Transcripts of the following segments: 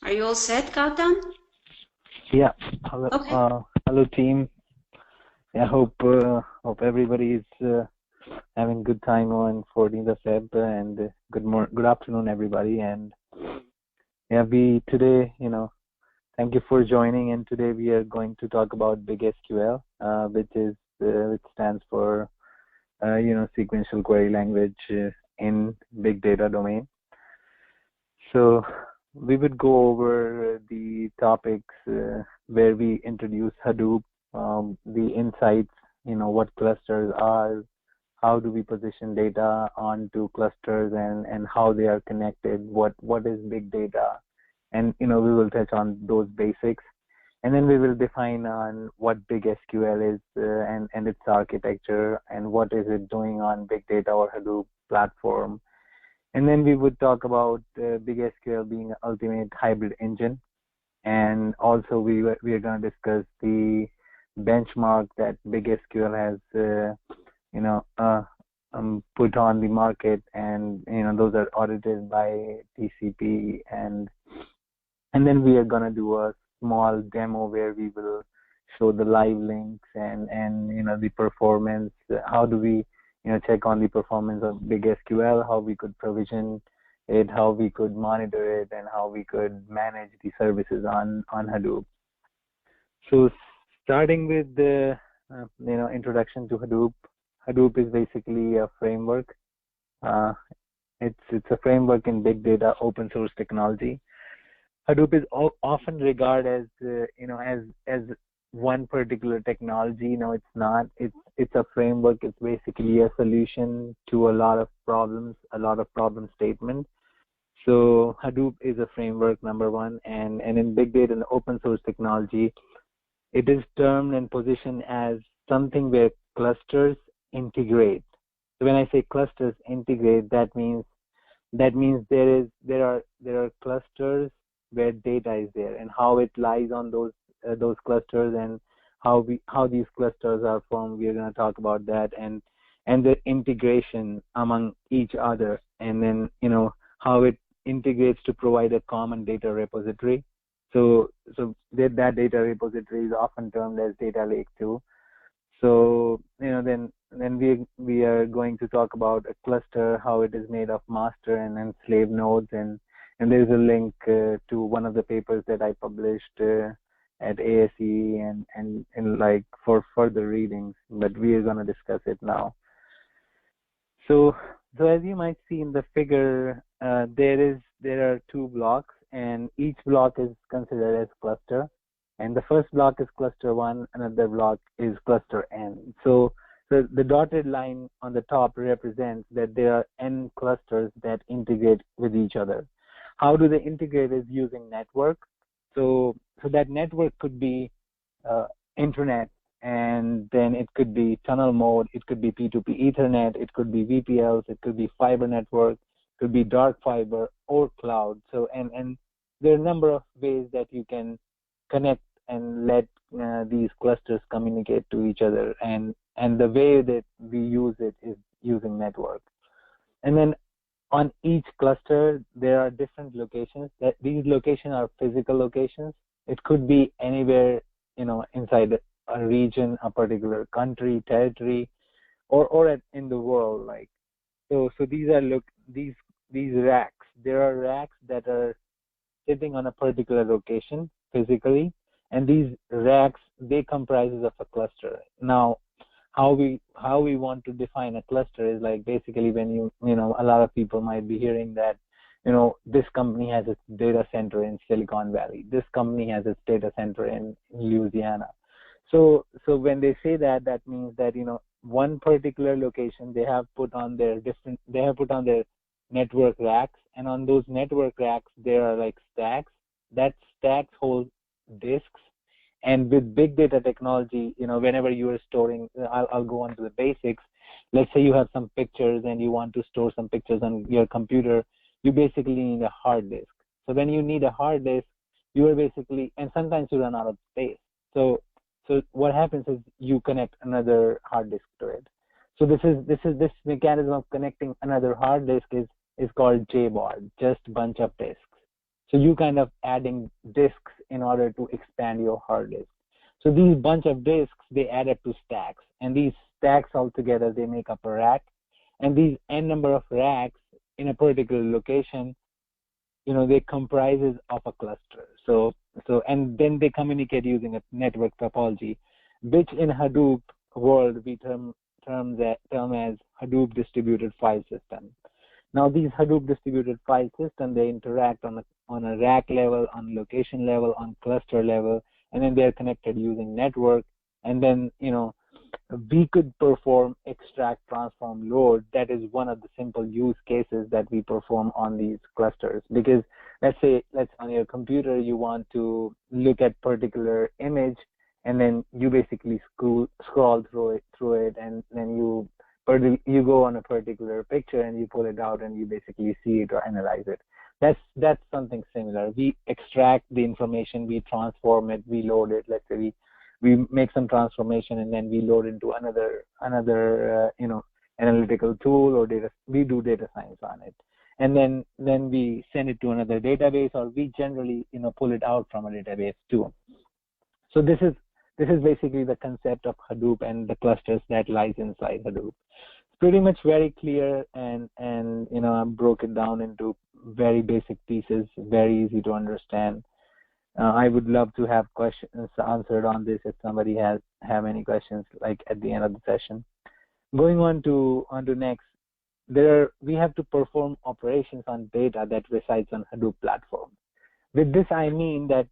Are you all set, Gautam? Yeah. Hello, Okay. hello team. I hope everybody is having good time on 14th of Feb, and good afternoon everybody. And yeah, we today, thank you for joining. And today we are going to talk about Big SQL, which stands for sequential query language in big data domain. So we would go over the topics where we introduce Hadoop, the insights, what clusters are, how do we position data onto clusters, and how they are connected, what is big data, and we will touch on those basics, and then we will define on what Big SQL is and its architecture, and what is it doing on big data or Hadoop platform. And then we would talk about Big SQL being an ultimate hybrid engine. And also we are going to discuss the benchmark that Big SQL has, put on the market, and those are audited by TCP. And then we are going to do a small demo where we will show the live links and the performance. How do we check on the performance of Big SQL, how we could provision it, how we could monitor it, and how we could manage the services on Hadoop. So starting with the introduction to Hadoop. Hadoop is basically a framework. It's a framework in big data open source technology. Hadoop is often regarded as one particular technology. It's not. It's a framework. It's basically a solution to a lot of problems, a lot of problem statements. So Hadoop is a framework, number one, and in big data and open source technology, it is termed and positioned as something where clusters integrate. So when I say clusters integrate, that means there are clusters where data is there, and how it lies on those clusters, and how these clusters are formed. We are going to talk about that, and the integration among each other, and then how it integrates to provide a common data repository. So that data repository is often termed as data lake too. So then we are going to talk about a cluster, how it is made of master and then slave nodes, and there's a link to one of the papers that I published at ASE and like for further readings, but we are going to discuss it now. So as you might see in the figure, there are two blocks, and each block is considered as cluster. And the first block is cluster 1, another block is cluster n. So the dotted line on the top represents that there are n clusters that integrate with each other. How do they integrate? Is using network. So that network could be internet, and then it could be tunnel mode, it could be P2P Ethernet, it could be VPLs, it could be fiber network, it could be dark fiber or cloud. So and there are a number of ways that you can connect and let these clusters communicate to each other, and the way that we use it is using network. And then on each cluster there are different locations. That these locations are physical locations. It could be anywhere inside a region, a particular country, territory, or in the world. Like so these are these racks. There are racks that are sitting on a particular location physically, and these racks, they comprises of a cluster. Now how we want to define a cluster is like basically when a lot of people might be hearing that this company has its data center in Silicon Valley, this company has its data center in Louisiana. So when they say that, that means that one particular location they have put on their network racks, and on those network racks there are like stacks. That stacks hold disks. And with big data technology, whenever you are storing, I'll go on to the basics. Let's say you have some pictures and you want to store some pictures on your computer, you basically need a hard disk. So when you need a hard disk, you are basically, and sometimes you run out of space. So what happens is you connect another hard disk to it. So this mechanism of connecting another hard disk is called JBOD, just bunch of disks. So you kind of adding disks in order to expand your hard disk. So these bunch of disks, they add up to stacks, and these stacks all together, they make up a rack. And these n number of racks in a particular location, they comprises of a cluster. And then they communicate using a network topology, which in Hadoop world we term as Hadoop distributed file system. Now these Hadoop distributed file system, they interact on a rack level, on location level, on cluster level, and then they're connected using network. And then we could perform extract, transform, load. That is one of the simple use cases that we perform on these clusters. Because let's on your computer you want to look at particular image, and then you basically scroll through it, and then you go on a particular picture and you pull it out and you basically see it or analyze it. That's something similar. We extract the information, we transform it, we load it. Let's say we make some transformation and then we load into another analytical tool or we do data science on it, and then we send it to another database, or we generally pull it out from a database too. So this is basically the concept of Hadoop and the clusters that lies inside Hadoop. It's pretty much very clear, and I broke it down into very basic pieces, very easy to understand. I would love to have questions answered on this if somebody have any questions, like at the end of the session. Going on to next, we have to perform operations on data that resides on Hadoop platform. With this, I mean that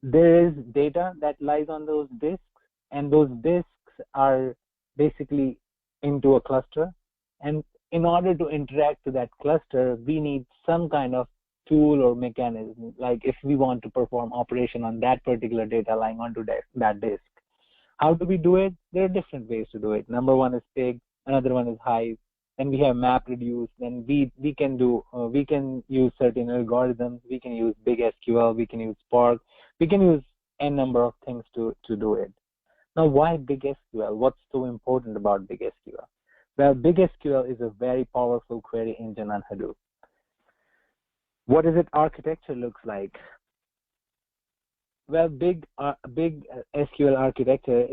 there is data that lies on those disks, and those disks are basically into a cluster. And in order to interact to that cluster, we need some kind of tool or mechanism. Like if we want to perform operation on that particular data lying onto that disk. How do we do it? There are different ways to do it. Number one is Pig, another one is Hive, and we have MapReduce. Then we can use certain algorithms. We can use Big SQL. We can use Spark. We can use n number of things to do it. Now, why Big SQL? What's so important about Big SQL? Well, Big SQL is a very powerful query engine on Hadoop. What does its architecture looks like? Well, Big SQL Architecture,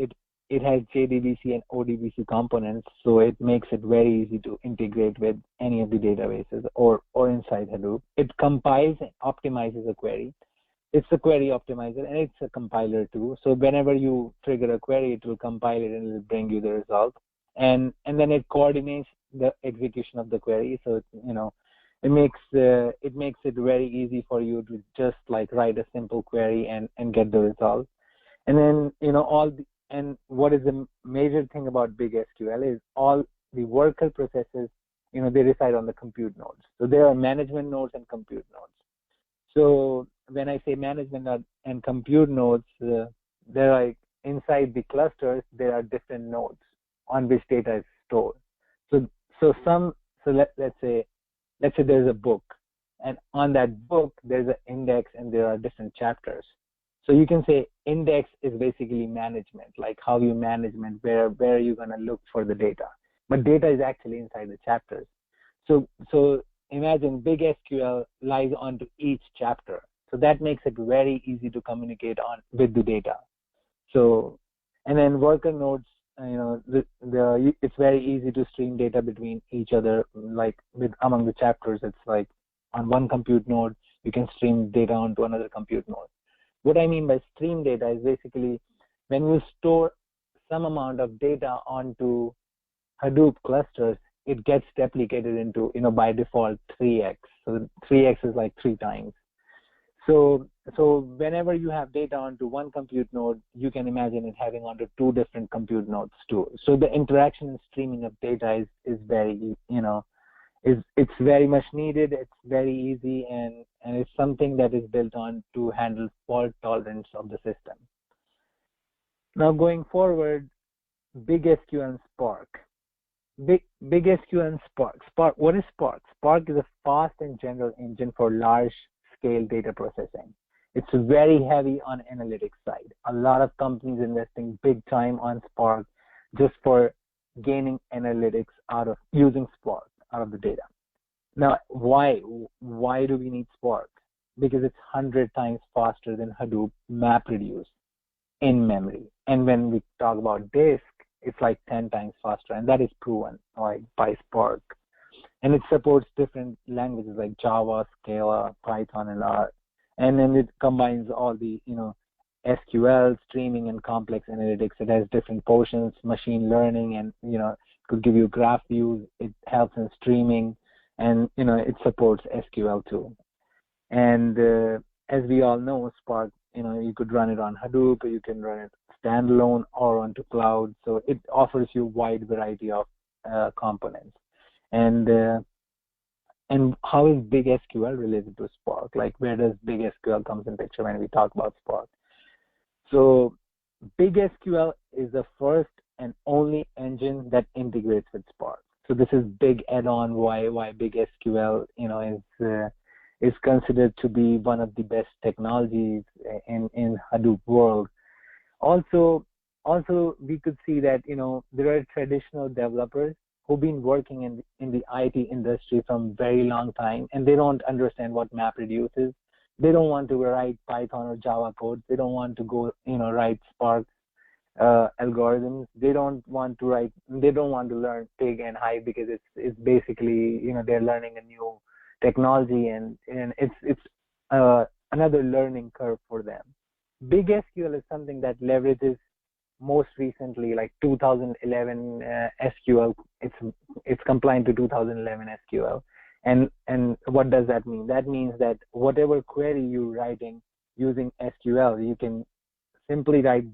it has JDBC and ODBC components, so it makes it very easy to integrate with any of the databases or inside Hadoop. It compiles and optimizes a query. It's a query optimizer, and it's a compiler too. So whenever you trigger a query, it will compile it and it will bring you the result. And then it coordinates the execution of the query. So it makes it very easy for you to just like write a simple query and get the result. And then and what is the major thing about Big SQL is all the worker processes, they reside on the compute nodes. So there are management nodes and compute nodes. So when I say management and compute nodes, they're like inside the clusters, there are different nodes on which data is stored. Let's say there's a book, and on that book there's an index and there are different chapters. So you can say index is basically management, like how you management, where are you going to look for the data. But data is actually inside the chapters. So imagine Big SQL lies onto each chapter. So that makes it very easy to communicate with the data. So, and then worker nodes, it's very easy to stream data between each other, like among the chapters. It's like on one compute node, you can stream data onto another compute node. What I mean by stream data is basically when you store some amount of data onto Hadoop clusters, it gets replicated into, by default 3x. So 3x is like 3 times. So whenever you have data onto one compute node, you can imagine it having onto 2 different compute nodes too. So the interaction and streaming of data is very, it's very much needed. It's very easy, and it's something that is built on to handle fault tolerance of the system. Now going forward, Big SQL and Spark. Big SQL and Spark. What is Spark? Spark is a fast and general engine for large scale data processing. It's very heavy on analytics side. A lot of companies investing big time on Spark just for gaining analytics out of using Spark out of the data. Now, why do we need Spark? because it's 100 times faster than Hadoop MapReduce in memory. And when we talk about disk, it's like 10 times faster, and that is proven like by Spark. And it supports different languages like Java, Scala, Python, and R. And then it combines all the, SQL, streaming, and complex analytics. It has different portions, machine learning, and, could give you graph views. It helps in streaming, and, it supports SQL too. And as we all know, Spark, you could run it on Hadoop, or you can run it standalone or onto cloud. So it offers you a wide variety of components. And how is Big SQL related to Spark? Like, where does Big SQL comes in picture when we talk about Spark? So Big SQL is the first and only engine that integrates with Spark. So this is big add-on why Big SQL, is considered to be one of the best technologies in Hadoop world. Also we could see that there are traditional developers who've been working in the IT industry from very long time, and they don't understand what MapReduce is. They don't want to write Python or Java code. They don't want to go write Spark algorithms. They don't want to learn Pig and Hive, because it's basically they're learning a new technology, and it's another learning curve for them. Big SQL is something that leverages most recently, like 2011 SQL. It's compliant to 2011 SQL. And what does that mean? That means that whatever query you're writing using SQL, you can simply write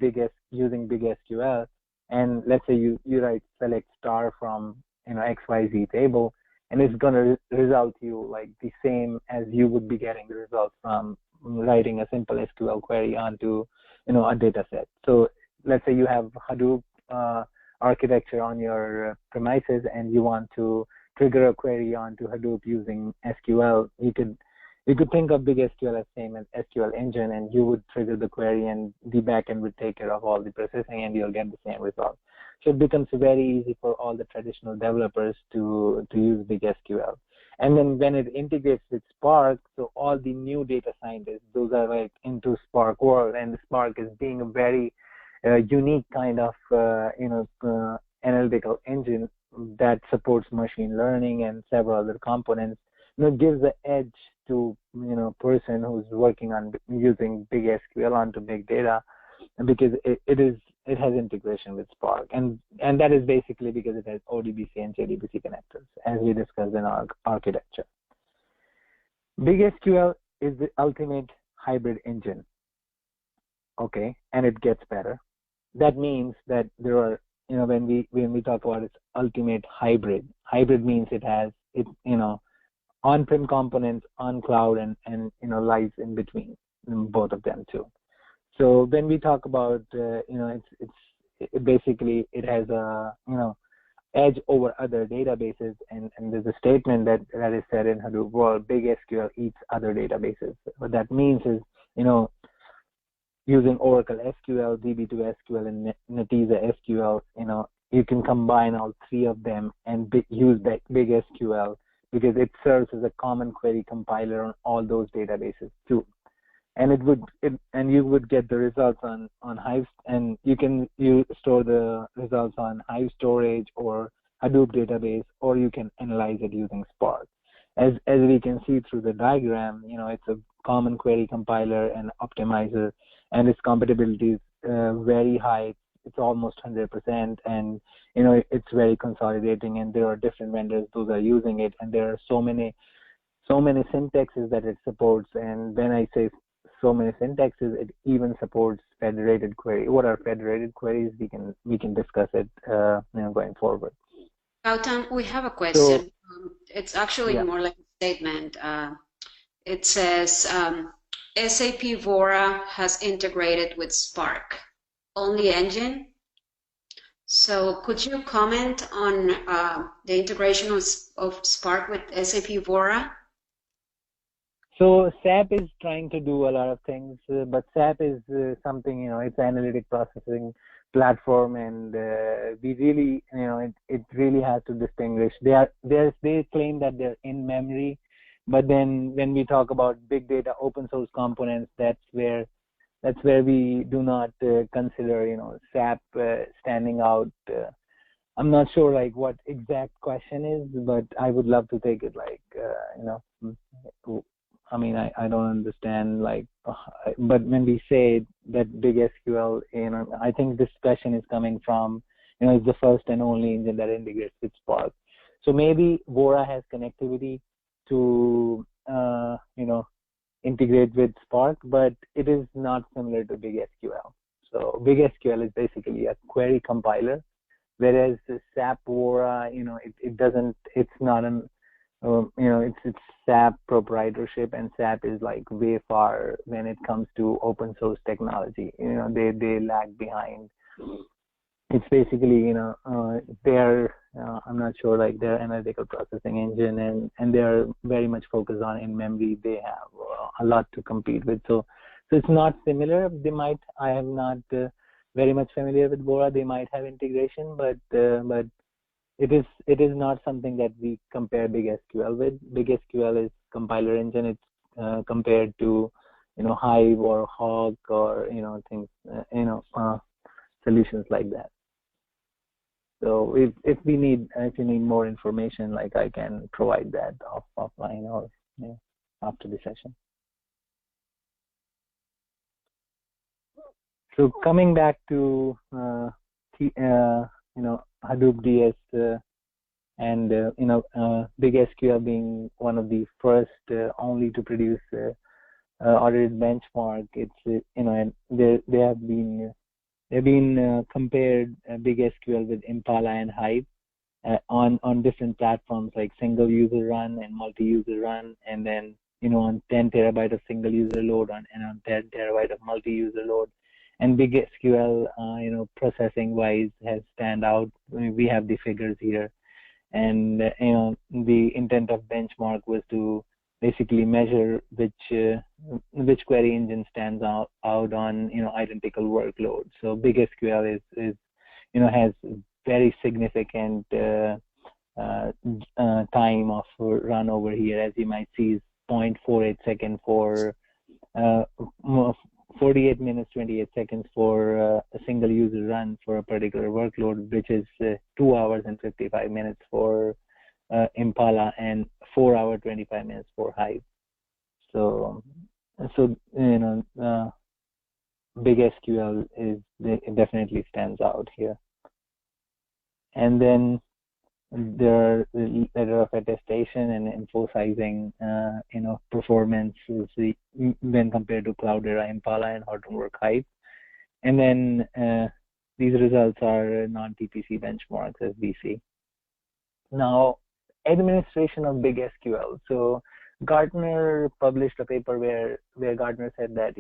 using Big SQL. And let's say you write select star from XYZ table, and it's going to result you like the same as you would be getting the results from writing a simple SQL query onto a data set. So let's say you have Hadoop architecture on your premises, and you want to trigger a query onto Hadoop using SQL. You could think of Big SQL as same as SQL engine, and you would trigger the query, and the backend would take care of all the processing, and you'll get the same result. So it becomes very easy for all the traditional developers to use Big SQL. And then when it integrates with Spark, so all the new data scientists, those are like into Spark world, and Spark is being a very unique kind of analytical engine that supports machine learning and several other components. Gives the edge to person who's working on using Big SQL onto big data, because it has integration with Spark, and that is basically because it has ODBC and JDBC connectors, as we discussed in our architecture. Big SQL is the ultimate hybrid engine. Okay, and it gets better. That means that there are when we talk about its ultimate hybrid means it has on-prem components, on cloud, and lies in between, both of them too. So when we talk about basically it has a edge over other databases, and there's a statement that is said in Hadoop world: Big SQL eats other databases. What that means is using Oracle SQL, DB2 SQL, and Netezza SQL, you can combine all three of them and use Big SQL, because it serves as a common query compiler on all those databases too. And you would get the results on Hive, and you store the results on Hive storage or Hadoop database, or you can analyze it using Spark. As we can see through the diagram, it's a common query compiler and optimizer, and its compatibility is very high. It's almost 100%, and it's very consolidating, and there are different vendors those are using it, and there are so many syntaxes that it supports. And when I say so many syntaxes, it even supports federated query. What are federated queries? We can discuss it going forward. Gautam, we have a question. So, it's actually more like a statement. It says SAP Vora has integrated with Spark, only engine. So could you comment on the integration of Spark with SAP Vora? So SAP is trying to do a lot of things, but SAP is something, it's an analytic processing platform, and we really, it really has to distinguish. They claim that they're in memory, But then when we talk about big data open source components, that's where we do not consider, SAP standing out. I'm not sure like what exact question is, but I would love to take it like, I mean, I don't understand like, but when we say that big SQL, I think this question is coming from, it's the first and only engine that integrates with Spark. So maybe Vora has connectivity to, integrate with Spark, but it is not similar to big SQL. So big SQL is basically a query compiler, whereas the SAP Vora, it doesn't, it's not an, it's SAP proprietorship, and SAP is like way far when it comes to open source technology. They lag behind. It's basically, they're, I'm not sure, like their analytical processing engine, and they're very much focused on in memory. They have a lot to compete with. So it's not similar. They might, I am not very much familiar with Vora. They might have integration, but it is not something that we compare big SQL with. Big SQL is compiler engine. It's compared to, Hive or Hawk or, things, solutions like that. So if you need more information, like I can provide that offline or after the session. So coming back to Hadoop DS and Big SQL being one of the first only to produce audited benchmark. It's and they have been compared Big SQL with Impala and Hive on different platforms like single user run and multi-user run, and then on 10 terabyte of single user load and on 10 terabyte of multi-user load. And Big SQL, processing wise has stand out. We have the figures here, and the intent of benchmark was to basically measure which query engine stands out on identical workloads. So Big SQL is has very significant time of run over here, as you might see, is 0.48 seconds for 48 minutes 28 seconds for a single user run for a particular workload, which is 2 hours and 55 minutes for Impala and 4 hours 25 minutes for Hive. So Big SQL it definitely stands out here. And then there are the letter of attestation and emphasizing performance when compared to Cloudera, Impala, and Hortonworks Hive. And then these results are non-TPC benchmarks, as we see. Now, administration of Big SQL. So Gartner published a paper where Gartner said that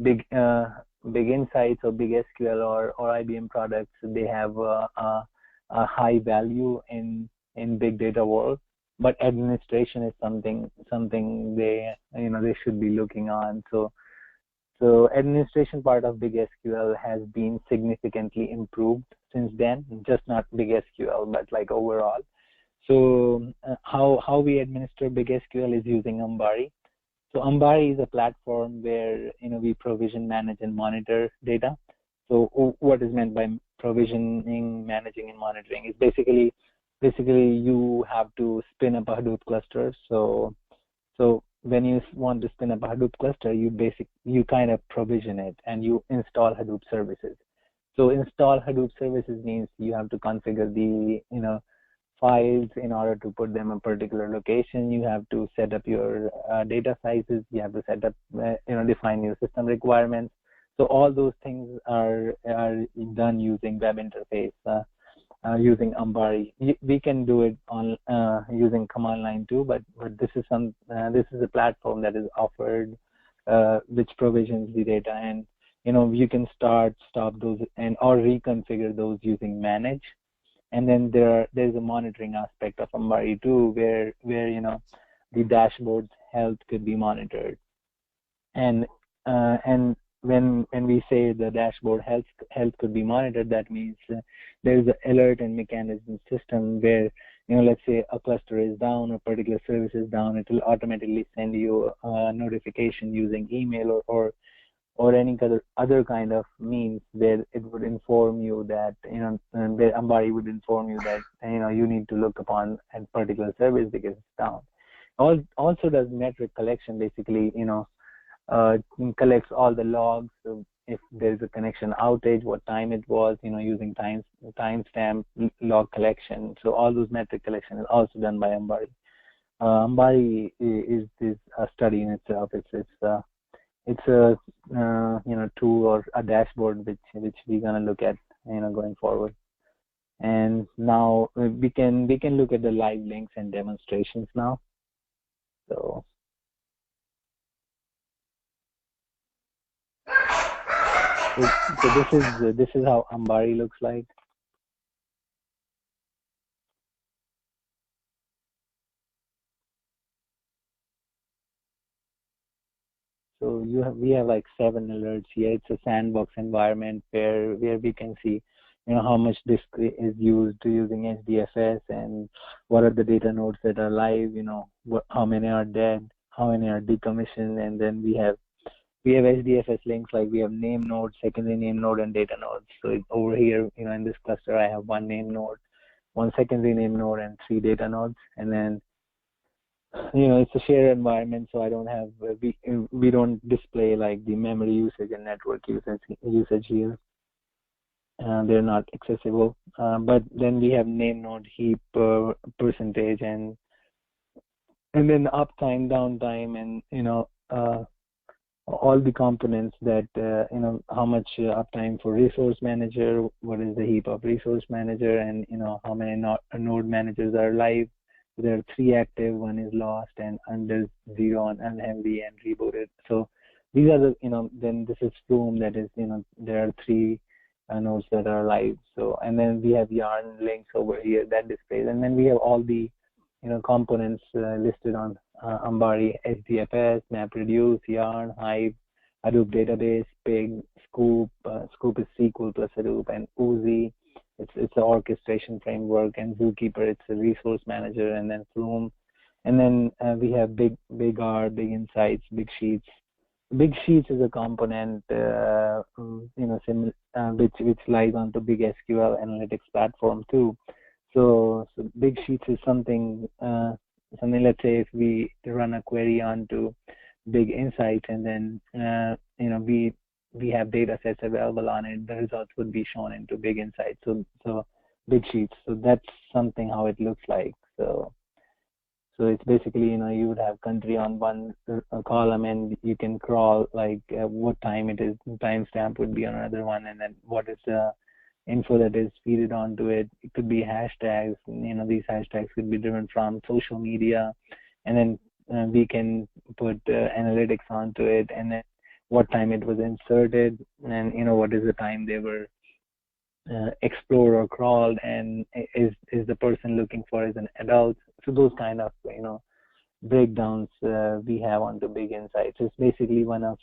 Big Insights or Big SQL or IBM products, they have a high value in big data world, but administration is something they they should be looking on. So administration part of Big SQL has been significantly improved since then, just not Big SQL, but like overall. So how we administer Big SQL is using Ambari. So Ambari is a platform where we provision, manage, and monitor data. So what is meant by provisioning, managing, and monitoring is basically you have to spin up a Hadoop cluster. So when you want to spin up a Hadoop cluster, you kind of provision it and you install Hadoop services. So install Hadoop services means you have to configure the files in order to put them in a particular location. You have to set up your data sizes. You have to set up define your system requirements. So all those things are done using web interface, using Ambari. We can do it on using command line too, but this is a platform that is offered which provisions the data, and you can stop those or reconfigure those using manage. And then there's a monitoring aspect of Ambari too, where the dashboard's health could be monitored, and when we say the dashboard health could be monitored, that means there's an alert and mechanism system where let's say a cluster is down, a particular service is down, it will automatically send you a notification using email or any other kind of means where it would inform you that, where Ambari would inform you that, you need to look upon a particular service because it's down. Also does metric collection, basically, collects all the logs. So if there's a connection outage, what time it was, using timestamp log collection. So all those metric collection is also done by Ambari. Ambari is a study in itself. It's a tool or a dashboard which we're gonna look at going forward. And now we can look at the live links and demonstrations now. So this is how Ambari looks like. So we have like 7 alerts here. It's a sandbox environment where we can see how much disk is used using HDFS and what are the data nodes that are live, how many are dead, how many are decommissioned, and then we have HDFS links, like we have name node, secondary name node, and data nodes. So over here, in this cluster, I have 1 name node, 1 secondary name node, and 3 data nodes. And then, it's a shared environment, so I don't have we don't display like the memory usage and network usage here. They're not accessible. But then we have name node heap percentage and then uptime, downtime, and all the components that how much uptime for resource manager, what is the heap of resource manager, and how many node managers are live. There are 3 active, 1 is lost, and under 0 and unheavy and rebooted. So these are the then this is Flume, that is there are 3 nodes that are live. So, and then we have yarn links over here that displays, and then we have all the components listed on Ambari: HDFS, MapReduce, Yarn, Hive, Hadoop database, Big, Sqoop. Sqoop is SQL plus Hadoop, and Oozie. It's an orchestration framework, and Zookeeper, it's a resource manager, and then Flume. And then we have Big R, Big Insights, Big Sheets. Big Sheets is a component, which lies onto Big SQL Analytics platform too. So Big Sheets is something. Let's say if we run a query onto Big Insights, and then we have data sets available on it, the results would be shown into Big Insights. So Big Sheets. So that's something how it looks like. So it's basically, you would have country on one column, and you can crawl like what time it is. Timestamp would be on another one, and then what is the info that is feeded onto it. It could be hashtags. These hashtags could be driven from social media, and then we can put analytics onto it, and then what time it was inserted, and what is the time they were explored or crawled, and is the person looking for as an adult. So those kind of breakdowns we have onto Big Insights. It's basically one of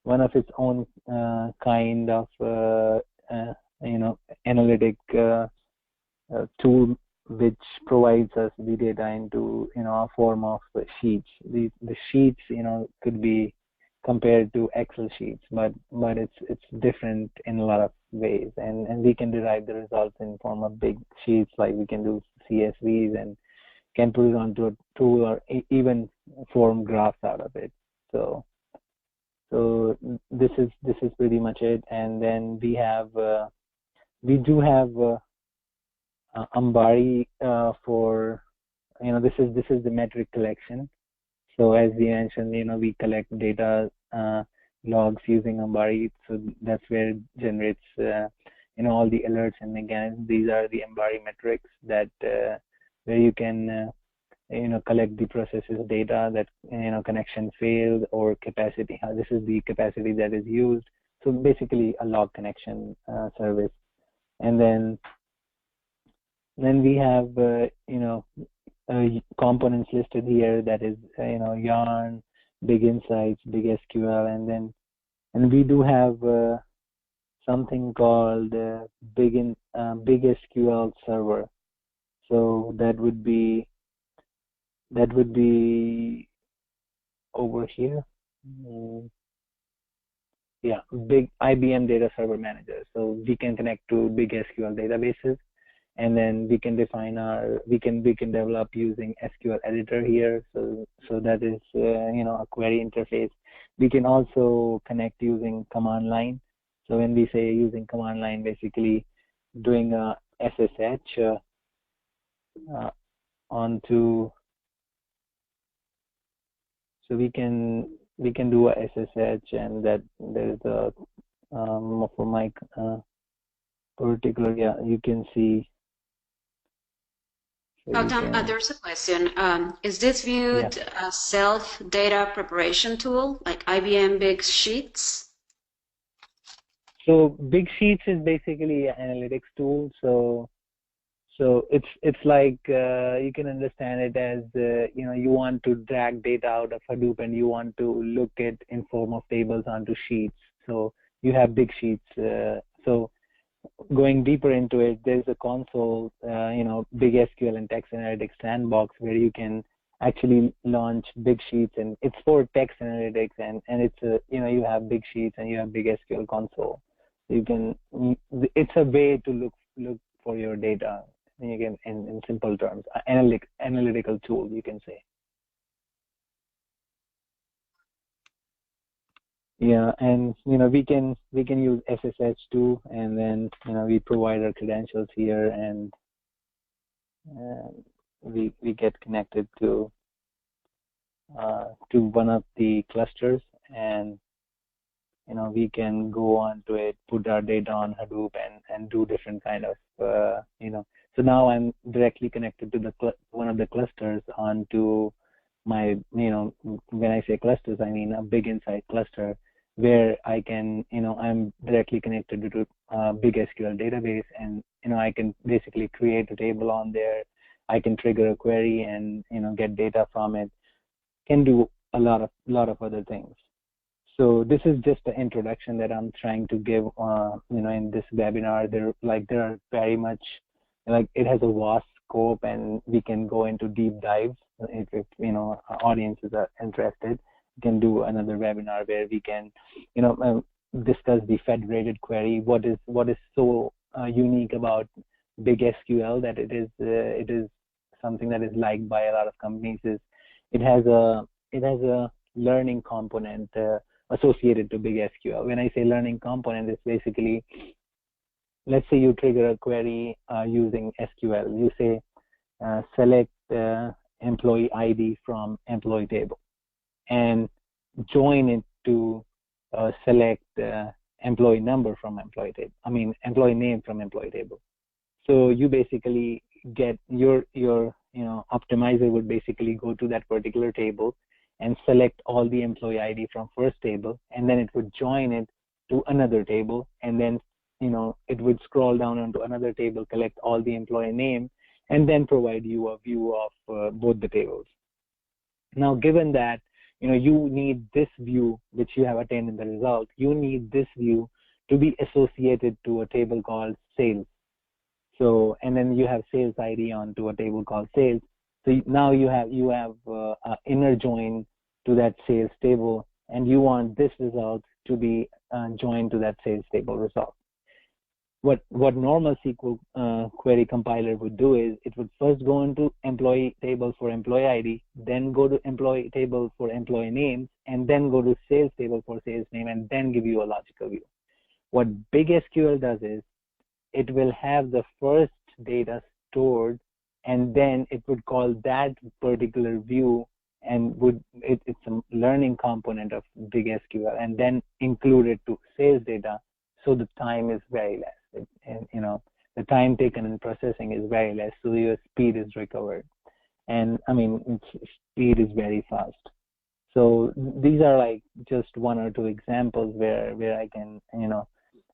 its own kind of analytic tool which provides us the data into a form of sheets. The sheets could be compared to Excel sheets, but it's different in a lot of ways, and we can derive the results in form of big sheets, like we can do CSVs and can put it onto a tool, or even form graphs out of it. So this is pretty much it. And then we do have Ambari for this is the metric collection. So as we mentioned, we collect data logs using Ambari. So that's where it generates all the alerts. And again, these are the Ambari metrics that where you can collect the processes data that connection failed or capacity. This is the capacity that is used. So basically a log connection service. And then we have components listed here, that is Yarn, Big Insights, Big SQL, and we do have something called Big SQL Server. So that would be over here. Yeah, big IBM Data Server Manager. So we can connect to big SQL databases, and then we can define we can develop using SQL editor here. So that is a query interface. We can also connect using command line. So when we say using command line, basically doing a SSH onto. So we can do a SSH, and that there is a for my particular, yeah, you can see. So Tom, there's a question. Is this viewed as self-data preparation tool like IBM Big Sheets? So Big Sheets is basically an analytics tool. So it's like you can understand it as you want to drag data out of Hadoop and you want to look it in form of tables onto sheets. So you have Big Sheets. So going deeper into it, there's a console, Big SQL and Text Analytics Sandbox, where you can actually launch Big Sheets, and it's for text analytics, and it's you have Big Sheets and you have Big SQL console. So it's a way to look for your data. You can, in simple terms, analytical tool, you can say. Yeah, and we can use SSH too, and then we provide our credentials here, and we get connected to one of the clusters, and we can go on to it, put our data on Hadoop, and do different kind of So now I'm directly connected to one of the clusters onto my when I say clusters, I mean a Big Insight cluster, where I can I'm directly connected to a Big SQL database, and I can basically create a table on there. I can trigger a query and get data from it. Can do a lot of other things. So this is just the introduction that I'm trying to give in this webinar. There are very much, it has a vast scope, and we can go into deep dives if audiences are interested. We can do another webinar where we can discuss the federated query. What is so unique about Big SQL that it is something that is liked by a lot of companies is it has a learning component associated to Big SQL. When I say learning component, it's basically, let's say you trigger a query using SQL. You say select employee ID from employee table, and join it to select employee number from employee table. I mean employee name from employee table. So you basically get your optimizer would basically go to that particular table and select all the employee ID from first table, and then it would join it to another table, and then it would scroll down onto another table, collect all the employee name, and then provide you a view of both the tables. Now, given that you need this view, which you have attained in the result, you need this view to be associated to a table called sales. So, and then you have sales ID onto a table called sales. So now you have an inner join to that sales table, and you want this result to be joined to that sales table result. What normal SQL query compiler would do is it would first go into employee table for employee ID, then go to employee table for employee names, and then go to sales table for sales name, and then give you a logical view. What Big SQL does is it will have the first data stored, and then it would call that particular view, and it's a learning component of Big SQL, and then include it to sales data, so the time is very less. The time taken in processing is very less, so your speed is recovered, and I mean speed is very fast. So these are like just one or two examples where I can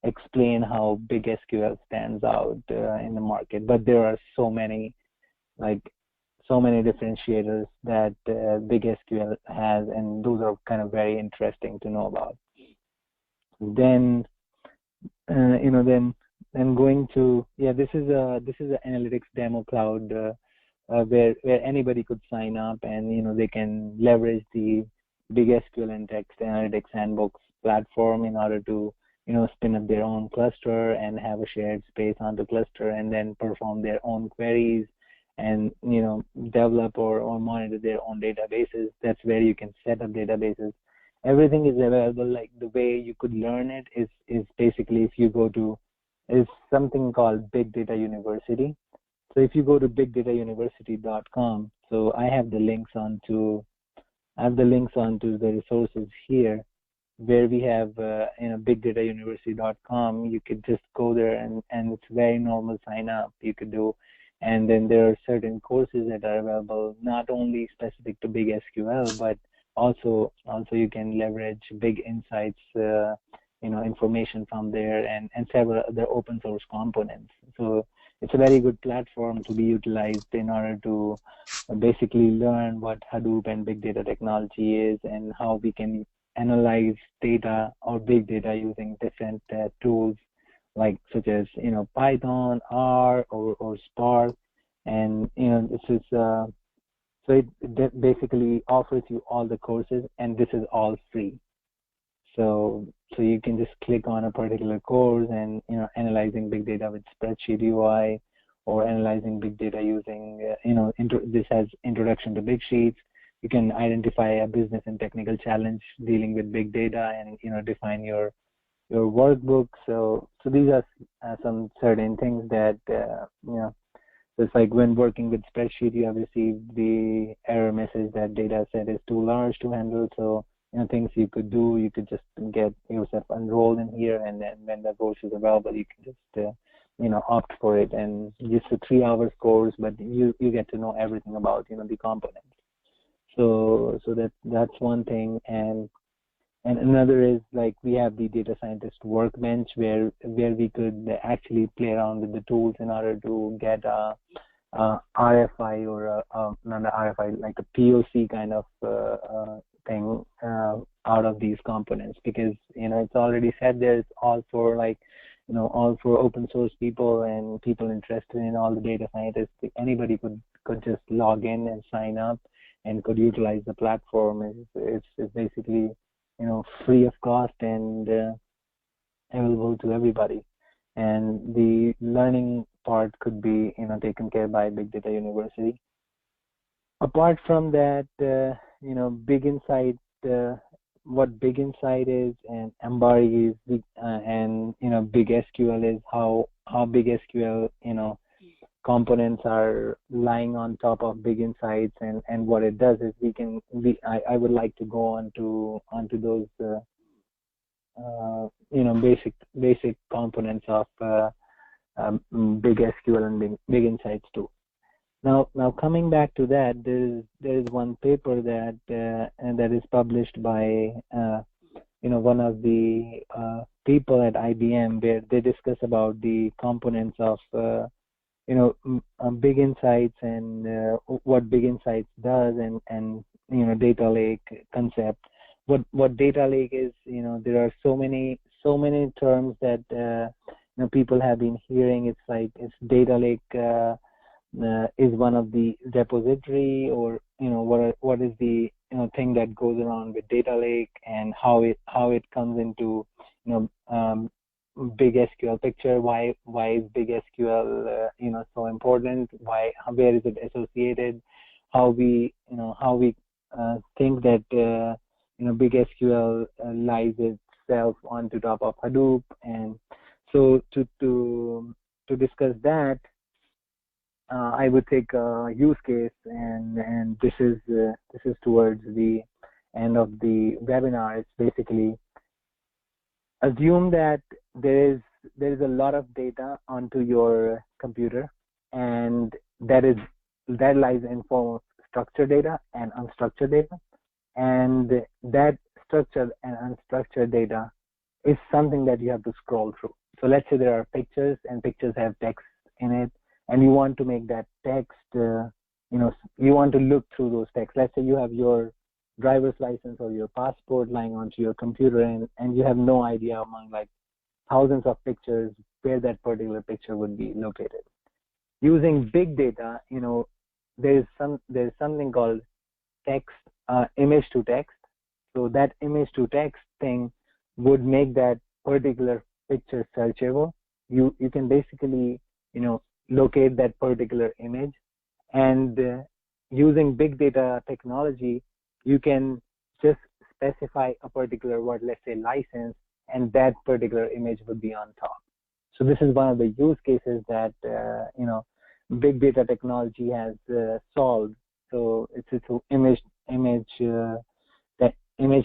explain how Big SQL stands out in the market, but there are so many differentiators that Big SQL has, and those are kind of very interesting to know about. Then then going to this is an analytics demo cloud where anybody could sign up, and they can leverage the Big SQL and Text Analytics Sandbox platform in order to spin up their own cluster and have a shared space on the cluster, and then perform their own queries and develop or monitor their own databases. That's where you can set up databases. Everything is available. Like, the way you could learn it is basically, if you go to, is something called Big Data University. So if you go to bigdatauniversity.com, so I have the links onto the resources here, where we have bigdatauniversity.com. You could just go there, and it's very normal sign up you could do. And then there are certain courses that are available, not only specific to Big SQL, but also you can leverage Big Insights information from there, and several other open source components. So it's a very good platform to be utilized in order to basically learn what Hadoop and big data technology is, and how we can analyze data or big data using different tools, like such as Python, R, or Spark. And this is so it basically offers you all the courses, and this is all free. So you can just click on a particular course, and analyzing big data with spreadsheet UI, or analyzing big data using this has introduction to big sheets. You can identify a business and technical challenge dealing with big data, and define your workbook. So these are some certain things that it's like when working with spreadsheet, you have received the error message that data set is too large to handle. So things you could do, you could just get yourself enrolled in here, and then when the course is available, you can just opt for it. And just a 3 hours course, but you get to know everything about the components. So that's one thing. And another is, like, we have the data scientist workbench, where we could actually play around with the tools in order to get a RFI, or not a RFI, like a POC kind of thing out of these components, because it's already said there, it's all for all for open source people and people interested in all the data scientists. Anybody could just log in and sign up and could utilize the platform. It's basically free of cost and available to everybody. And the learning part could be taken care by Big Data University. Apart from that, Big Insight, what Big Insight is, and Ambari is, and Big SQL is how Big SQL components are lying on top of Big Insights, and what it does is I would like to go onto those basic components of Big SQL and Big Insights too. Now coming back to that, there is one paper that is published by one of the people at IBM, where they discuss about the components of Big Insights, and what Big Insights does, and data lake concept. What data lake is, there are so many terms that people have been hearing. It's like, it's data lake is one of the repository, or what is the thing that goes around with data lake, and how it comes into Big SQL picture. Why is Big SQL so important? Where is it associated? How we think that Big SQL lies itself onto top of Hadoop. And so to discuss that, I would take a use case, and this is towards the end of the webinar. It's basically, assume that there is a lot of data onto your computer, and that lies in form of structured data and unstructured data, and that structured and unstructured data is something that you have to scroll through. So let's say there are pictures, and pictures have text in it, and you want to make that text, you want to look through those texts. Let's say you have your driver's license or your passport lying onto your computer, and you have no idea among like thousands of pictures where that particular picture would be located. Using big data, there's something called text, image to text. So that image to text thing would make that particular picture searchable. You can basically, locate that particular image, and using big data technology, you can just specify a particular word, let's say license, and that particular image would be on top. So this is one of the use cases that big data technology has solved. So it's image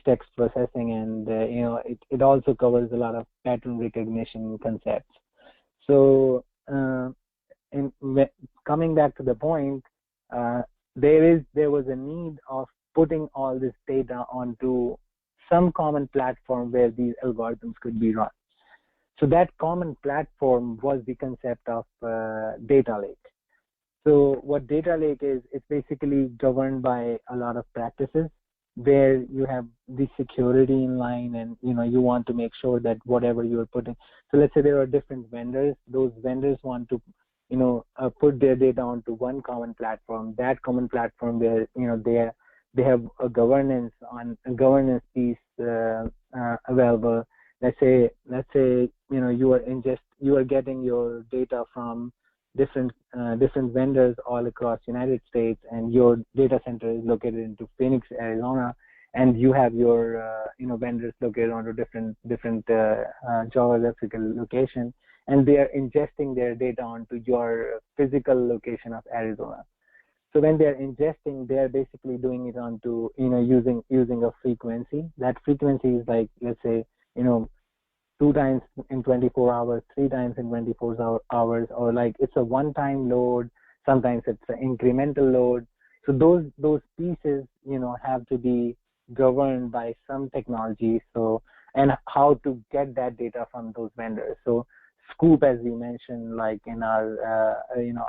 text processing, and it also covers a lot of pattern recognition concepts. So coming back to the point, there was a need of putting all this data onto some common platform where these algorithms could be run. So that common platform was the concept of data lake. So what data lake is, it's basically governed by a lot of practices where you have the security in line, and you want to make sure that whatever you're putting. So let's say there are different vendors. Those vendors want to put their data onto one common platform. That common platform where they have a governance piece available. Let's say you are getting your data from different vendors all across United States, and your data center is located into Phoenix, Arizona, and you have your vendors located onto different geographical location, and they are ingesting their data onto your physical location of Arizona. So when they are ingesting, they are basically doing it onto using a frequency. That frequency is like, let's say 2 times in 24 hours, 3 times in 24 hours, or like it's a one-time load. Sometimes it's an incremental load. So those pieces, have to be governed by some technology. So, and how to get that data from those vendors. So Sqoop, as we mentioned, like in our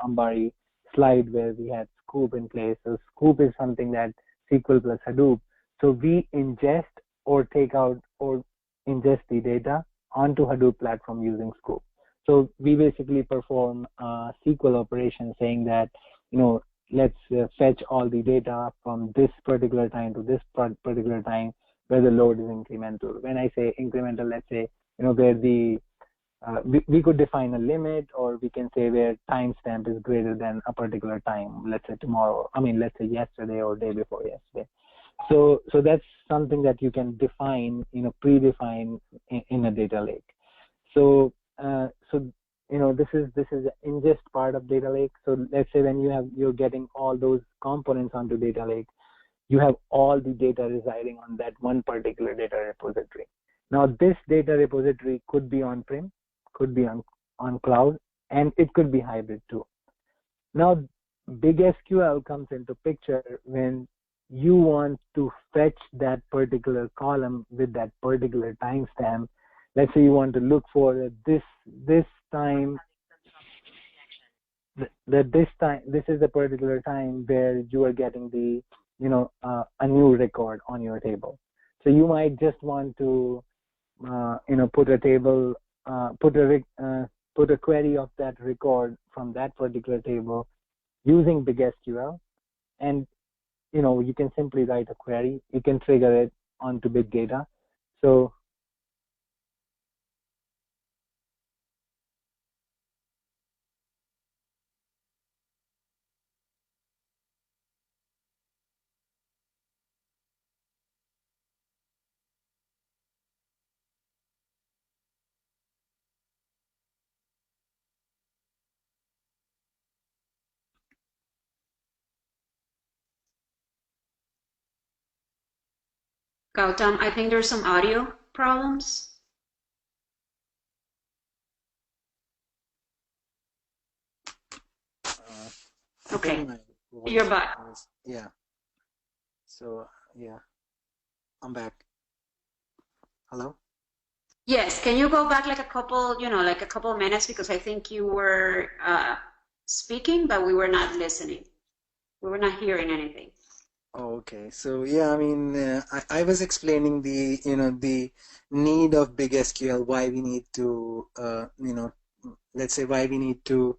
Ambari slide where we had Sqoop in place. So Sqoop is something that SQL plus Hadoop. So we ingest or take out or ingest the data onto Hadoop platform using Sqoop. So we basically perform a SQL operation saying that, let's fetch all the data from this particular time to this particular time where the load is incremental. When I say incremental, let's say, where the we could define a limit, or we can say where timestamp is greater than a particular time, let's say tomorrow, let's say yesterday or day before yesterday. So that's something that you can define, predefine in a data lake. So this is the ingest part of data lake. So let's say when you're getting all those components onto data lake, you have all the data residing on that one particular data repository. Now this data repository could be on-prem, could be on cloud, and it could be hybrid too. Now Big SQL comes into picture when you want to fetch that particular column with that particular timestamp. Let's say you want to look for this time, this is the particular time where you are getting the a new record on your table. So you might just want to put a table, put a query of that record from that particular table using Big SQL, and you can simply write a query. You can trigger it onto big data. So Gautam, I think there's some audio problems. Okay, you're back. Yeah. So yeah, I'm back. Hello? Yes, can you go back like a couple minutes, because I think you were speaking, but we were not listening. We were not hearing anything. Oh, okay. So yeah, I mean, I was explaining the, the need of big SQL, why we need to, let's say why we need to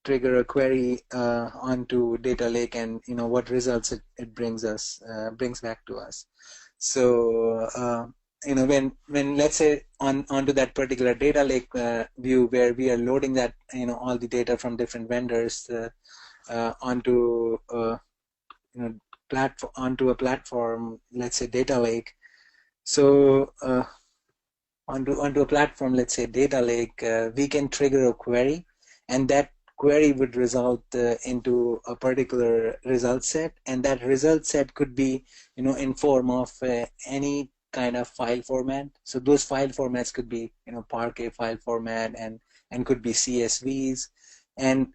trigger a query onto data lake, and what results it brings back to us. So when let's say onto that particular data lake view, where we are loading that, all the data from different vendors onto platform, onto a platform, let's say data lake. So onto a platform, let's say data lake, we can trigger a query, and that query would result into a particular result set, and that result set could be, in form of any kind of file format. So those file formats could be, Parquet file format, and could be CSVs, and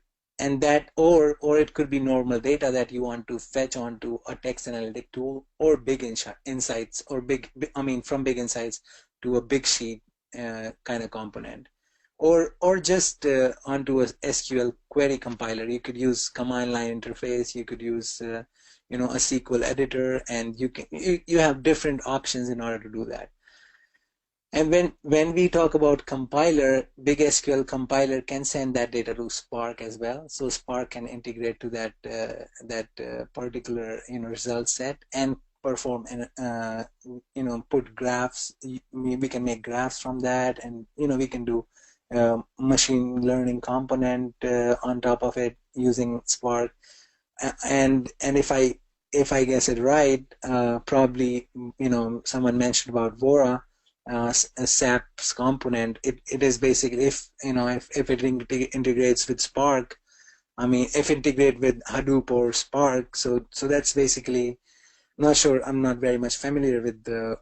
that, or it could be normal data that you want to fetch onto a text analytic tool, or big insights, or from big insights to a big sheet kind of component, or just onto a SQL query compiler. You could use command line interface, you could use a SQL editor, and you have different options in order to do that. And when we talk about compiler, big SQL compiler can send that data to Spark as well. So Spark can integrate to that particular result set, and perform and put graphs. We can make graphs from that, and we can do machine learning component on top of it using Spark. And if I guess it right, probably someone mentioned about Vora, a SAP's component. It is basically, if it integrates with Spark, if it integrate with Hadoop or Spark, so that's basically, not sure, I'm not very much familiar with the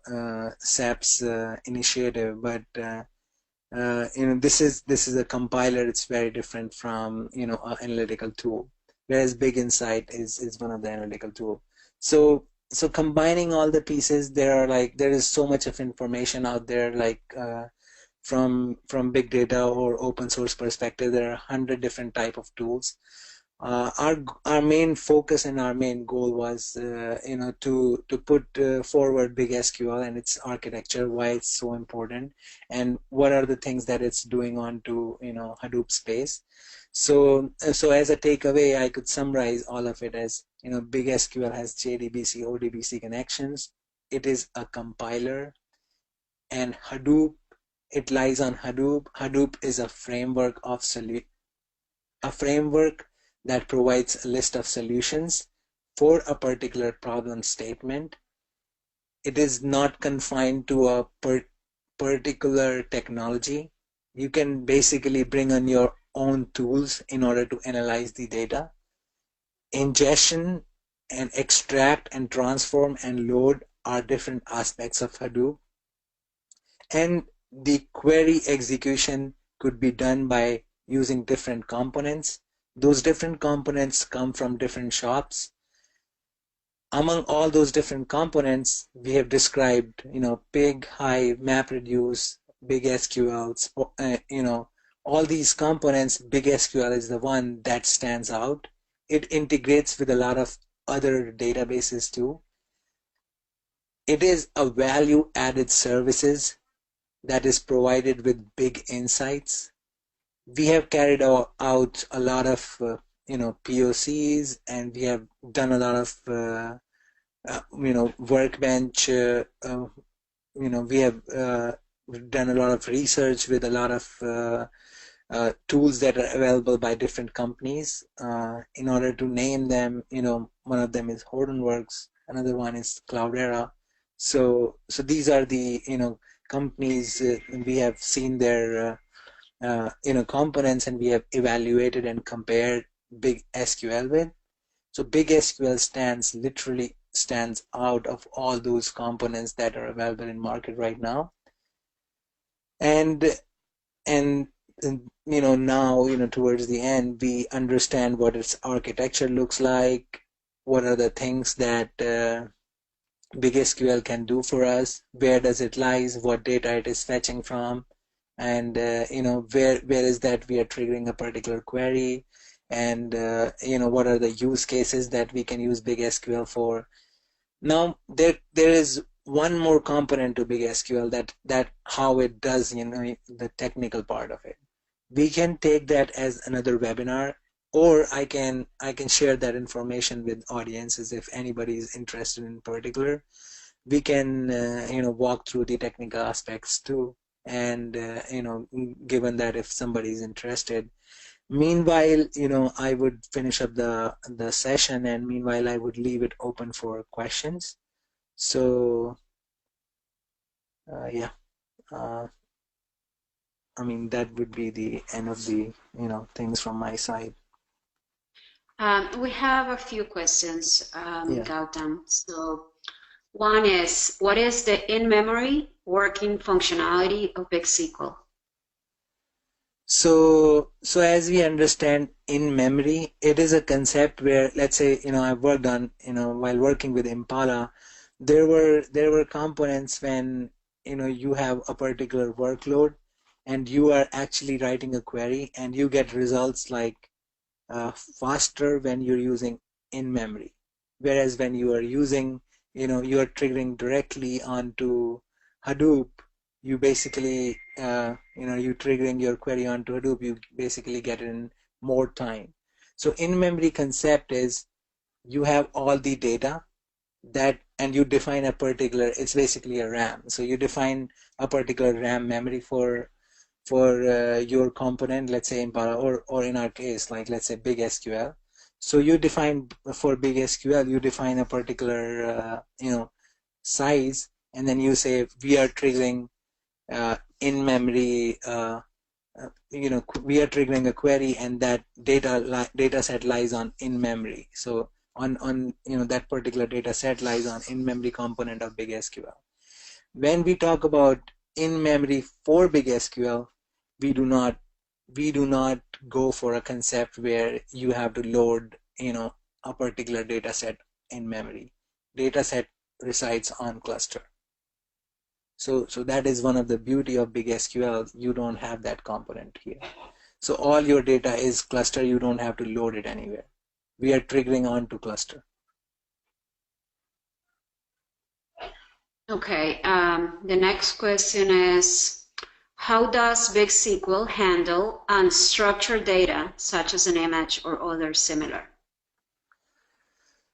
SAP's initiative, but this is a compiler. It's very different from an analytical tool, whereas Big Insight is one of the analytical tool. So combining all the pieces, there is so much of information out there, from big data or open source perspective. There are 100 different type of tools. Our main focus and our main goal was to put forward Big SQL and its architecture, why it's so important, and what are the things that it's doing on to Hadoop space. So as a takeaway, I could summarize all of it as, Big SQL has JDBC, ODBC connections. It is a compiler, and Hadoop, it lies on Hadoop. Hadoop is a framework that provides a list of solutions for a particular problem statement. It is not confined to a particular technology. You can basically bring on your own tools in order to analyze the data. Ingestion and extract and transform and load are different aspects of Hadoop. And the query execution could be done by using different components. Those different components come from different shops. Among all those different components, we have described, Pig, Hive, MapReduce, Big SQL, all these components. Big SQL is the one that stands out. It integrates with a lot of other databases too. It is a value-added services that is provided with big insights. We have carried out a lot of POCs, and we have done a lot of workbench. We have done a lot of research with a lot of tools that are available by different companies. In order to name them, one of them is Hortonworks, another one is Cloudera. So these are the companies we have seen their components, and we have evaluated and compared Big SQL with. So Big SQL literally stands out of all those components that are available in market right now. And now, towards the end, we understand what its architecture looks like, what are the things that Big SQL can do for us, where does it lies, what data it is fetching from, and where is that we are triggering a particular query, and what are the use cases that we can use Big SQL for. Now there is one more component to big SQL, that how it does, the technical part of it. We can take that as another webinar, or I can share that information with audiences if anybody is interested in particular. We can walk through the technical aspects too, and given that if somebody is interested. Meanwhile, I would finish up the session, and meanwhile I would leave it open for questions. So yeah, I mean, that would be the end of the things from my side. We have a few questions, Yeah. Gautam. So one is, what is the in-memory working functionality of Big SQL? So as we understand in memory, it is a concept where, let's say, I've worked on, while working with Impala, there were components when, you have a particular workload and you are actually writing a query and you get results like faster when you're using in memory. Whereas when you are using, you are triggering directly onto Hadoop, you basically, you triggering your query onto Hadoop, you basically get it in more time. So in-memory concept is you have all the data and you define a particular, it's basically a RAM. So you define a particular RAM memory for your component, let's say Impala, or in our case, like let's say Big SQL. So you define for Big SQL, you define a particular size, and then you say we are triggering in memory. We are triggering a query, and that data set lies on in memory. So on that particular data set lies on in memory component of Big SQL. When we talk about in memory for Big SQL, we do not go for a concept where you have to load a particular data set in memory. Data set resides on cluster. So that is one of the beauty of Big SQL. You don't have that component here. So all your data is cluster. You don't have to load it anywhere. We are triggering onto cluster. Okay, the next question is, how does Big SQL handle unstructured data, such as an image or other similar?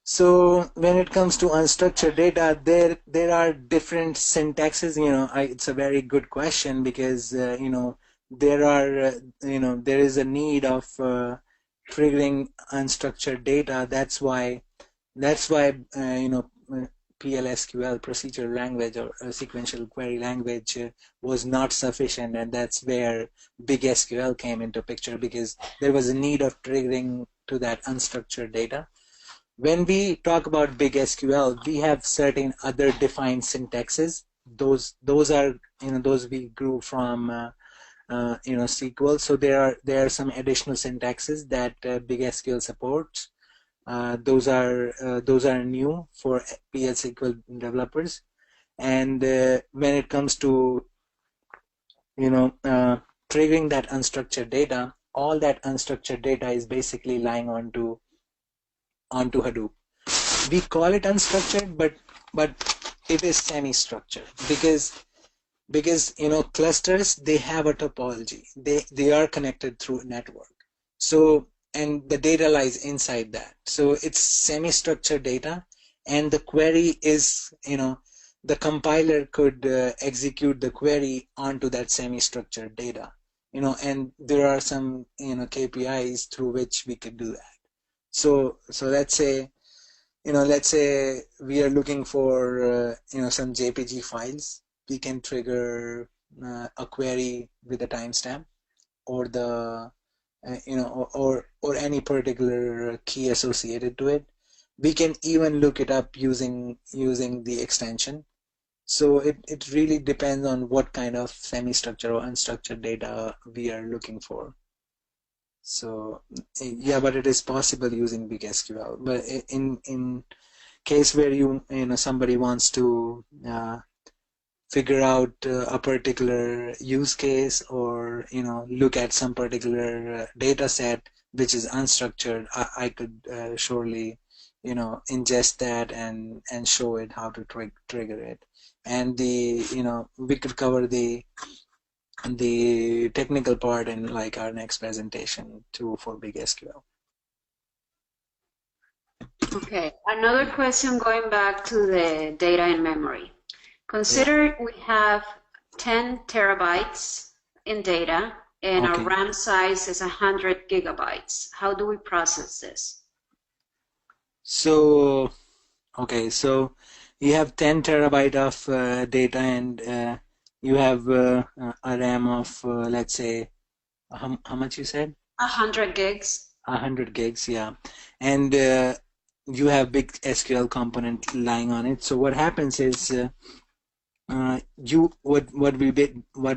So when it comes to unstructured data, there are different syntaxes. It's a very good question because there are there is a need of triggering unstructured data. That's why PLSQL, procedural language, or sequential query language was not sufficient, and that's where Big SQL came into picture, because there was a need of triggering to that unstructured data. When we talk about Big SQL, we have certain other defined syntaxes. Those are those we grew from SQL. So there are some additional syntaxes that Big SQL supports. Those are new for PL/SQL developers. And when it comes to triggering that unstructured data, all that unstructured data is basically lying onto Hadoop. We call it unstructured, but it is semi-structured because clusters, they have a topology. They are connected through a network. So, and the data lies inside that. So it's semi-structured data, and the query is the compiler could execute the query onto that semi-structured data. And there are some KPIs through which we could do that. So let's say we are looking for some JPG files. We can trigger a query with a timestamp, or the or any particular key associated to it. We can even look it up using the extension. So it really depends on what kind of semi-structured or unstructured data we are looking for. So yeah, but it is possible using Big SQL. But in case where somebody wants to figure out a particular use case, or look at some particular data set which is unstructured, I could surely ingest that and show it how to trigger it. And we could cover the technical part in like our next presentation too for Big SQL. Okay, another question going back to the data in memory. Consider we have 10 terabytes in data and our RAM size is 100 gigabytes. How do we process this? So, okay, so you have 10 terabyte of data and you have a RAM of, let's say, how much you said? 100 gigs. 100 gigs, yeah. And you have big SQL component lying on it. So what happens is what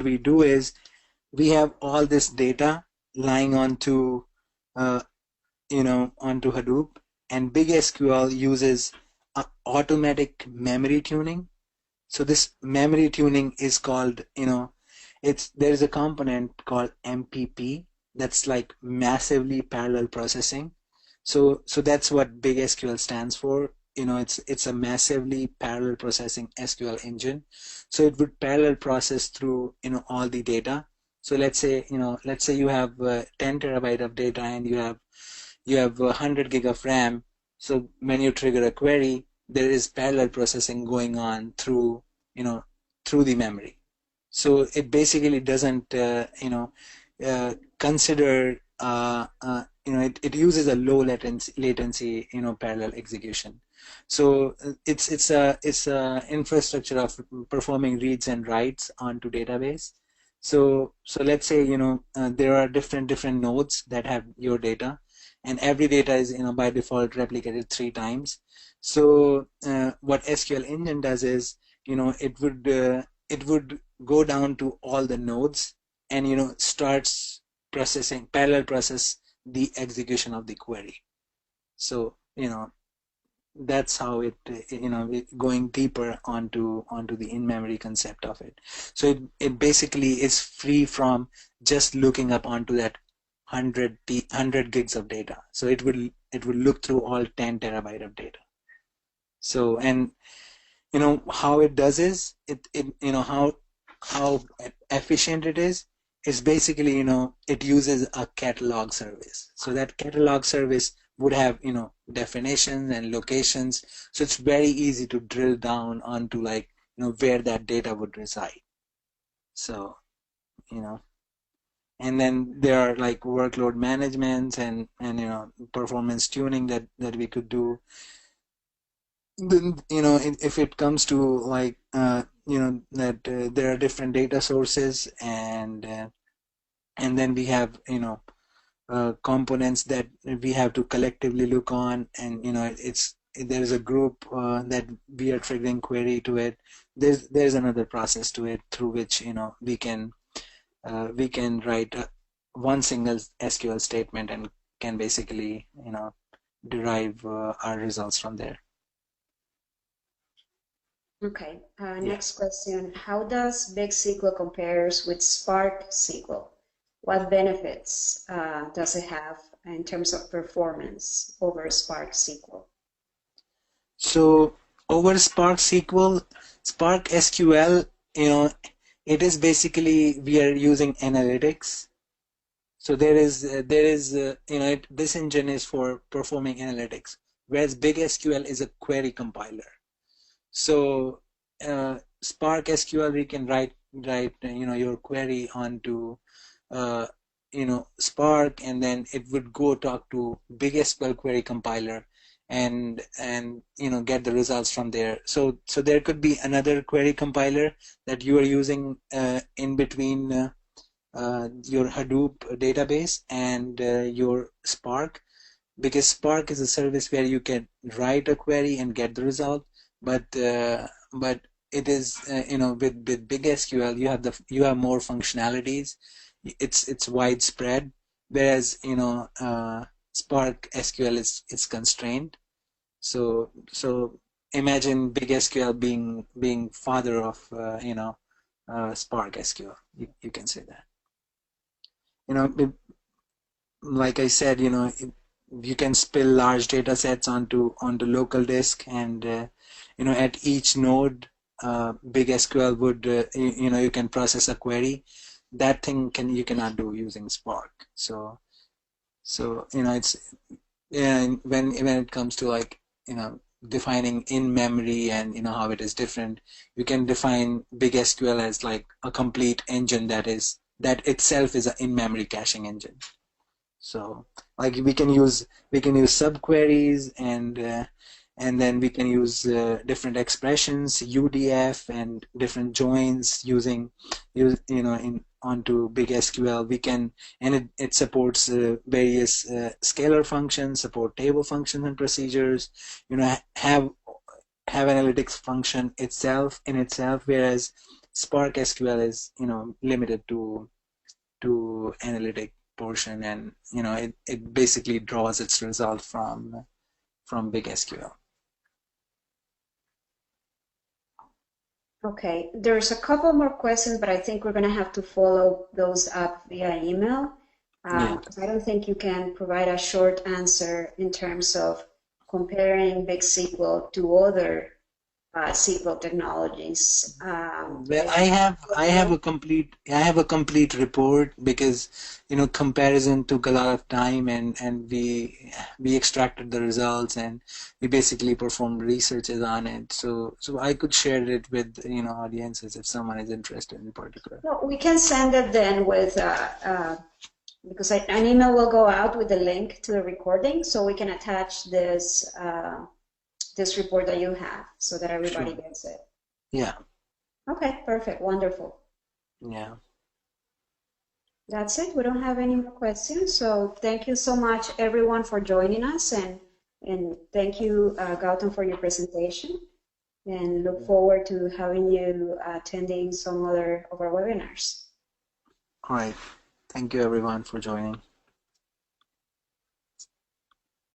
we do is we have all this data lying onto onto Hadoop, and Big SQL uses automatic memory tuning. So this memory tuning is called, there's a component called MPP that's like massively parallel processing. So that's what Big SQL stands for. It's a massively parallel processing SQL engine. So it would parallel process through all the data. So let's say you have 10 terabyte of data and you have 100 gig of RAM. So when you trigger a query, there is parallel processing going on through the memory. So it basically doesn't consider it uses a low latency parallel execution. So it's a infrastructure of performing reads and writes onto database. So let's say there are different nodes that have your data, and every data is by default replicated 3 times. So what SQL engine does is it would go down to all the nodes and starts parallel process the execution of the query. So that's how it going deeper onto the in-memory concept of it. So it basically is free from just looking up onto that 100 gigs of data. So it will look through all 10 terabyte of data. So, and how it does is how efficient it is basically it uses a catalog service. So that catalog service would have definitions and locations, so it's very easy to drill down onto like where that data would reside. So and then there are like workload managements and performance tuning that we could do. Then if it comes to like that there are different data sources, and then we have components that we have to collectively look on, and there's a group that we are triggering query to it. There's another process to it through which we can write one single SQL statement and can basically derive our results from there. Okay, next question. How does Big SQL compares with Spark SQL? What benefits does it have in terms of performance over Spark SQL? So over Spark SQL, Spark SQL, it is basically we are using analytics. So there is this engine is for performing analytics, whereas Big SQL is a query compiler. So Spark SQL, we can write your query onto Spark, and then it would go talk to Big SQL query compiler and get the results from there. So there could be another query compiler that you are using in between your Hadoop database and your Spark, because Spark is a service where you can write a query and get the result, but it is with Big SQL you have more functionalities. It's widespread, whereas Spark SQL is constrained. So imagine Big SQL being father of Spark SQL. You can say that. Like I said, you can spill large data sets onto local disk, and at each node, Big SQL would you can process a query. That thing you cannot do using Spark. So it's when it comes to like defining in memory and how it is different, you can define Big SQL as like a complete engine that itself is an in-memory caching engine. So like we can use subqueries, and then we can use different expressions, UDF, and different joins onto Big SQL. We can, and it supports various scalar functions, support table functions and procedures. Have analytics function in itself, whereas Spark SQL is limited to analytic portion, and it basically draws its result from Big SQL. Okay, there's a couple more questions, but I think we're going to have to follow those up via email. I don't think you can provide a short answer in terms of comparing Big SQL to other SQL technologies. Well, I have a complete report, because comparison took a lot of time, and we extracted the results, and we basically performed researches on it. So I could share it with audiences if someone is interested in particular. Well, we can send it then with because an email will go out with the link to the recording, so we can attach this this report that you have, so that everybody gets it. Yeah. Okay, perfect, wonderful. Yeah. That's it. We don't have any more questions. So thank you so much, everyone, for joining us, and thank you, Gautam, for your presentation. And look forward to having you attending some other of our webinars. All right. Thank you, everyone, for joining.